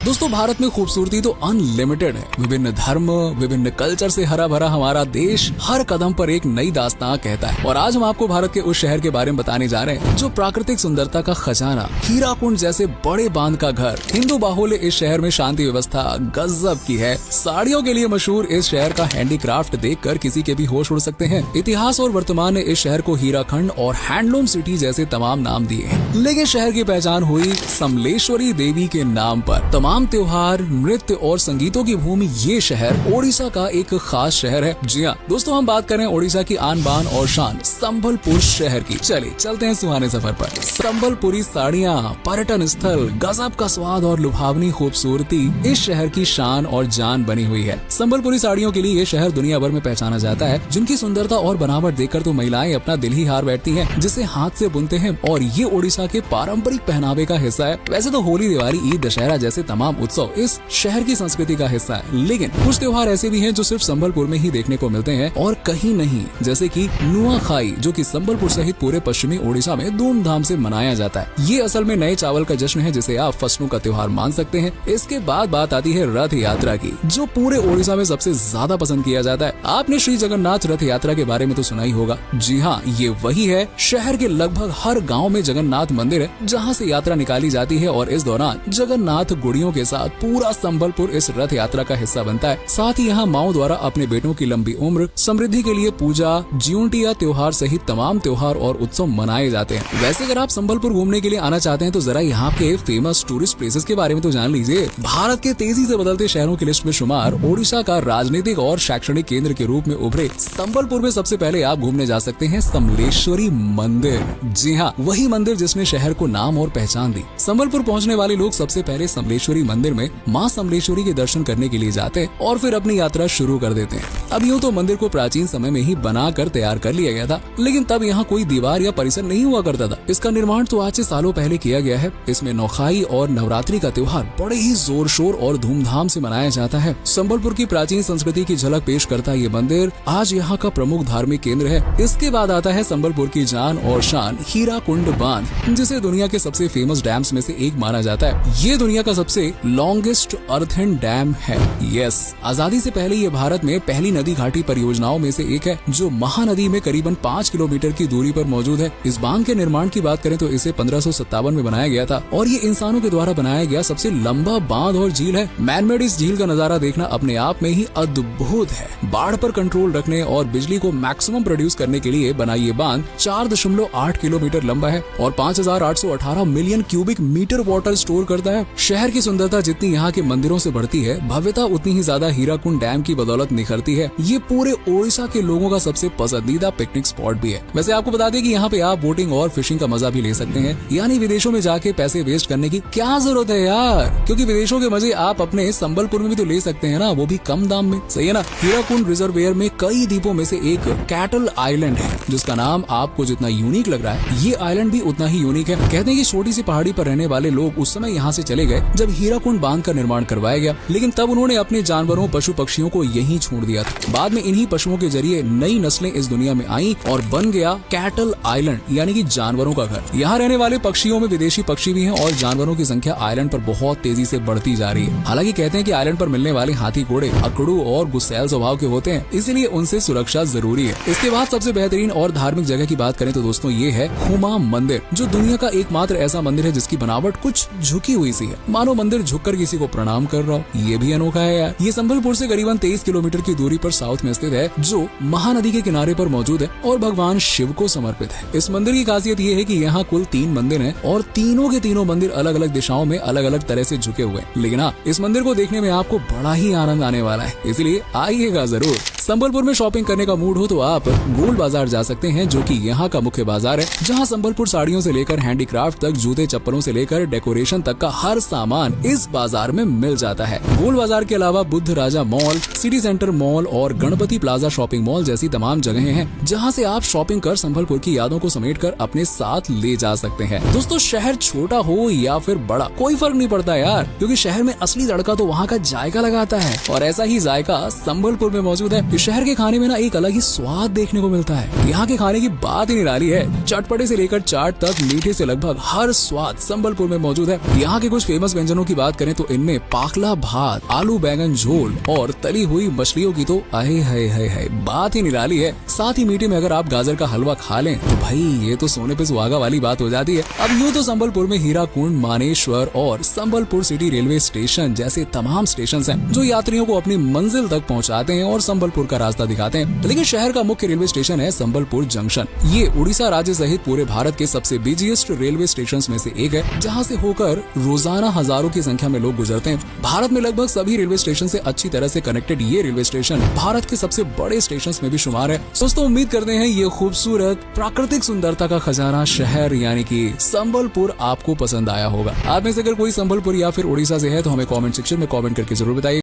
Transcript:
दोस्तों भारत में खूबसूरती तो अनलिमिटेड है। विभिन्न धर्म, विभिन्न कल्चर से हरा भरा हमारा देश हर कदम पर एक नई दास्तां कहता है। और आज हम आपको भारत के उस शहर के बारे में बताने जा रहे हैं जो प्राकृतिक सुंदरता का खजाना, हीराकुंड जैसे बड़े बांध का घर, हिंदू बाहुल्य इस शहर में शांति व्यवस्था गजब की है। साड़ियों के लिए मशहूर इस शहर का हैंडीक्राफ्ट देखकर किसी के भी होश उड़ सकते हैं। इतिहास और वर्तमान ने इस शहर को हीराखंड और हैंडलूम सिटी जैसे तमाम नाम दिए हैं, लेकिन शहर की पहचान हुई समलेश्वरी देवी के नाम पर। तमाम त्योहार, नृत्य और संगीतों की भूमि ये शहर ओडिशा का एक खास शहर है। जी हाँ दोस्तों, हम बात करें ओडिशा की आन बान और शान संबलपुर शहर की। चलिए चलते हैं सुहाने सफर पर। संबलपुरी साड़ियाँ, पर्यटन स्थल, गजब का स्वाद और लुभावनी खूबसूरती इस शहर की शान और जान बनी हुई है। संबलपुरी साड़ियों के लिए ये शहर दुनिया भर में पहचाना जाता है, जिनकी सुंदरता और बनावट देखकर तो महिलाएं अपना दिल ही हार बैठती हैं, जिसे हाथ से बुनते हैं। और ये ओडिशा के पारंपरिक पहनावे का हिस्सा है। वैसे तो होली, दिवाली, ईद, दशहरा जैसे तमाम उत्सव इस शहर की संस्कृति का हिस्सा है, लेकिन कुछ त्योहार ऐसे भी हैं जो सिर्फ संबलपुर में ही देखने को मिलते हैं और कहीं नहीं, जैसे कि नुआखाई, जो कि संबलपुर सहित पूरे पश्चिमी ओडिशा में धूमधाम से मनाया जाता है। ये असल में नए चावल का जश्न है, जिसे आप फसलों का त्योहार मान सकते हैं। इसके बाद बात आती है रथ यात्रा की, जो पूरे ओडिशा में सबसे ज्यादा पसंद किया जाता है। आपने श्री जगन्नाथ रथ यात्रा के बारे में तो सुना ही होगा। जी हाँ, ये वही है। शहर के लगभग हर गाँव में जगन्नाथ मंदिर है, जहाँ से यात्रा निकाली जाती है और इस दौरान जगन्नाथ गुड़ियों के साथ पूरा संबलपुर इस रथ यात्रा का हिस्सा बनता है। साथ ही यहाँ माओ द्वारा अपने बेटों की लंबी उम्र, समृद्धि के लिए पूजा, ज्यूंटिया त्योहार सहित तमाम त्योहार और उत्सव मनाए जाते हैं। वैसे अगर आप संबलपुर घूमने के लिए आना चाहते हैं तो जरा यहाँ के फेमस टूरिस्ट प्लेसेस के बारे में तो जान लीजिए। भारत के तेजी से बदलते शहरों की लिस्ट में शुमार ओडिशा का राजनीतिक और शैक्षणिक केंद्र के रूप में उभरे संबलपुर में सबसे पहले आप घूमने जा सकते हैं समलेश्वरी मंदिर। जी हाँ, वही मंदिर जिसने शहर को नाम और पहचान दी। संबलपुर पहुँचने वाले लोग सबसे पहले समलेश्वरी मंदिर में माँ समलेश्वरी के दर्शन करने के लिए जाते हैं और फिर अपनी यात्रा शुरू कर देते हैं। अब यूँ तो मंदिर को प्राचीन समय में ही बनाकर तैयार कर लिया गया था, लेकिन तब यहाँ कोई दीवार या परिसर नहीं हुआ करता था। इसका निर्माण तो आज से सालों पहले किया गया है। इसमें नौखाई और नवरात्रि का त्योहार बड़े ही जोर शोर और धूमधाम से मनाया जाता है। संबलपुर की प्राचीन संस्कृति की झलक पेश करता ये मंदिर आज यहाँ का प्रमुख धार्मिक केंद्र है। इसके बाद आता है संबलपुर की जान और शान हीराकुंड बांध, जिसे दुनिया के सबसे फेमस डैम्स में से एक माना जाता है। ये दुनिया का सबसे लॉन्गेस्ट अर्थन डैम है। यस, आजादी से पहले ये भारत में पहली नदी घाटी परियोजनाओं में से एक है, जो महानदी में करीबन 5 किलोमीटर की दूरी पर मौजूद है। इस बांध के निर्माण की बात करें तो इसे 1557 में बनाया गया था और ये इंसानों के द्वारा बनाया गया सबसे लंबा बांध और झील है। मैनमेड इस झील का नजारा देखना अपने आप में ही अद्भुत है। बाढ़ पर कंट्रोल रखने और बिजली को मैक्सिमम प्रोड्यूस करने के लिए बना ये बांध 4.8 किलोमीटर लंबा है और 5818 million cubic metre water store करता है। शहर की सुंदरता जितनी यहाँ के मंदिरों से बढ़ती है, भव्यता उतनी ही ज्यादा हीराकुंड डैम की बदौलत निखरती है। ये पूरे ओडिशा के लोगों का सबसे पसंदीदा पिकनिक स्पॉट भी है। वैसे आपको बता दें कि यहाँ पे आप बोटिंग और फिशिंग का मजा भी ले सकते हैं, यानी विदेशों में जाके पैसे वेस्ट करने की क्या जरूरत है यार, क्योंकि विदेशों के मजे आप अपने संबलपुर में भी तो ले सकते हैं ना, वो भी कम दाम में। सही है ना। हीराकुंड रिजर्वेयर में कई द्वीपों में से एक कैटल आइलैंड है, जिसका नाम आपको जितना यूनिक लग रहा है, ये आइलैंड भी उतना ही यूनिक है। कहते हैं कि छोटी सी पहाड़ी पर रहने वाले लोग उस समय यहाँ से चले गए जब हीराकुंड बांध का निर्माण करवाया गया, लेकिन तब उन्होंने अपने जानवरों, पशु पक्षियों को यहीं छोड़ दिया था। बाद में इन्हीं पशुओं के जरिए नई नस्लें इस दुनिया में आई और बन गया कैटल आइलैंड, यानी कि जानवरों का घर। यहाँ रहने वाले पक्षियों में विदेशी पक्षी भी हैं और जानवरों की संख्या आइलैंड पर बहुत तेजी से बढ़ती जा रही है। हालांकि कहते हैं कि आइलैंड पर मिलने वाले हाथी, घोड़े अकड़ू और गुस्सैल स्वभाव के होते हैं, इसीलिए उनसे सुरक्षा जरूरी है। इसके बाद सबसे बेहतरीन और धार्मिक जगह की बात करें तो दोस्तों ये है हुमा मंदिर, जो दुनिया का एकमात्र ऐसा मंदिर है जिसकी बनावट कुछ झुकी हुई सी है, मानो मंदिर झुककर किसी को प्रणाम कर रहा हो। ये भी अनोखा है यार। ये संबलपुर से करीबन 23 किलोमीटर की दूरी पर साउथ में स्थित है, जो महानदी के किनारे पर मौजूद है और भगवान शिव को समर्पित है। इस मंदिर की खासियत ये है कि यहाँ कुल 3 मंदिर हैं और तीनों के तीनों मंदिर अलग अलग दिशाओं में अलग अलग तरह से झुके हुए हैं। लेकिन हाँ, इस मंदिर को देखने में आपको बड़ा ही आनंद आने वाला है, इसलिए आइएगा जरूर। संबलपुर में शॉपिंग करने का मूड हो तो आप गोल्ड बाजार जा सकते हैं, जो कि यहाँ का मुख्य बाजार है, जहाँ संबलपुर साड़ियों से लेकर हैंडीक्राफ्ट तक, जूते चप्पलों से लेकर डेकोरेशन तक का हर सामान इस बाजार में मिल जाता है। गोल्ड बाजार के अलावा बुद्ध राजा मॉल, सिटी सेंटर मॉल और गणपति प्लाजा शॉपिंग मॉल जैसी तमाम जगहें हैं, जहाँ से आप शॉपिंग कर संबलपुर की यादों को समेटकर अपने साथ ले जा सकते हैं। दोस्तों, शहर छोटा हो या फिर बड़ा, कोई फर्क नहीं पड़ता यार, क्योंकि शहर में असली तड़का तो वहाँ का जायका लगाता है और ऐसा ही जायका संबलपुर में मौजूद है। इस शहर के खाने में ना एक अलग ही स्वाद देखने को मिलता है। यहाँ के खाने की बात ही निराली है। चटपटे से लेकर चाट तक, मीठे से लगभग हर स्वाद संबलपुर में मौजूद है। यहाँ के कुछ फेमस व्यंजनों की बात करें तो इनमें पाकला भात, आलू बैंगन झोल और तली हुई मछलियों की तो है बात ही निराली है। साथ ही मीठे में अगर आप गाजर का हलवा खा लें तो भाई ये तो सोने पे सुहागा वाली बात हो जाती है। अब यूँ तो संबलपुर में हीराकुंड, मानेश्वर और संबलपुर सिटी रेलवे स्टेशन जैसे तमाम स्टेशन हैं जो यात्रियों को अपनी मंजिल तक पहुंचाते हैं और संबलपुर का रास्ता दिखाते हैं। लेकिन शहर का मुख्य रेलवे स्टेशन है संबलपुर जंक्शन। ये उड़ीसा राज्य सहित पूरे भारत के सबसे बिजीएस्ट रेलवे स्टेशन में से एक है, जहाँ से होकर रोजाना हजारों की संख्या में लोग गुजरते हैं। भारत में लगभग सभी रेलवे स्टेशन से अच्छी तरह से कनेक्टेड ये रेलवे स्टेशन भारत के सबसे बड़े स्टेशन में भी शुमार है। दोस्तों उम्मीद करते हैं ये खूबसूरत प्राकृतिक सुंदरता का खजाना शहर यानी कि संबलपुर आपको पसंद आया होगा। आप में से अगर कोई संबलपुर या फिर उड़ीसा से है तो हमें कमेंट सेक्शन में कमेंट करके जरूर बताइए।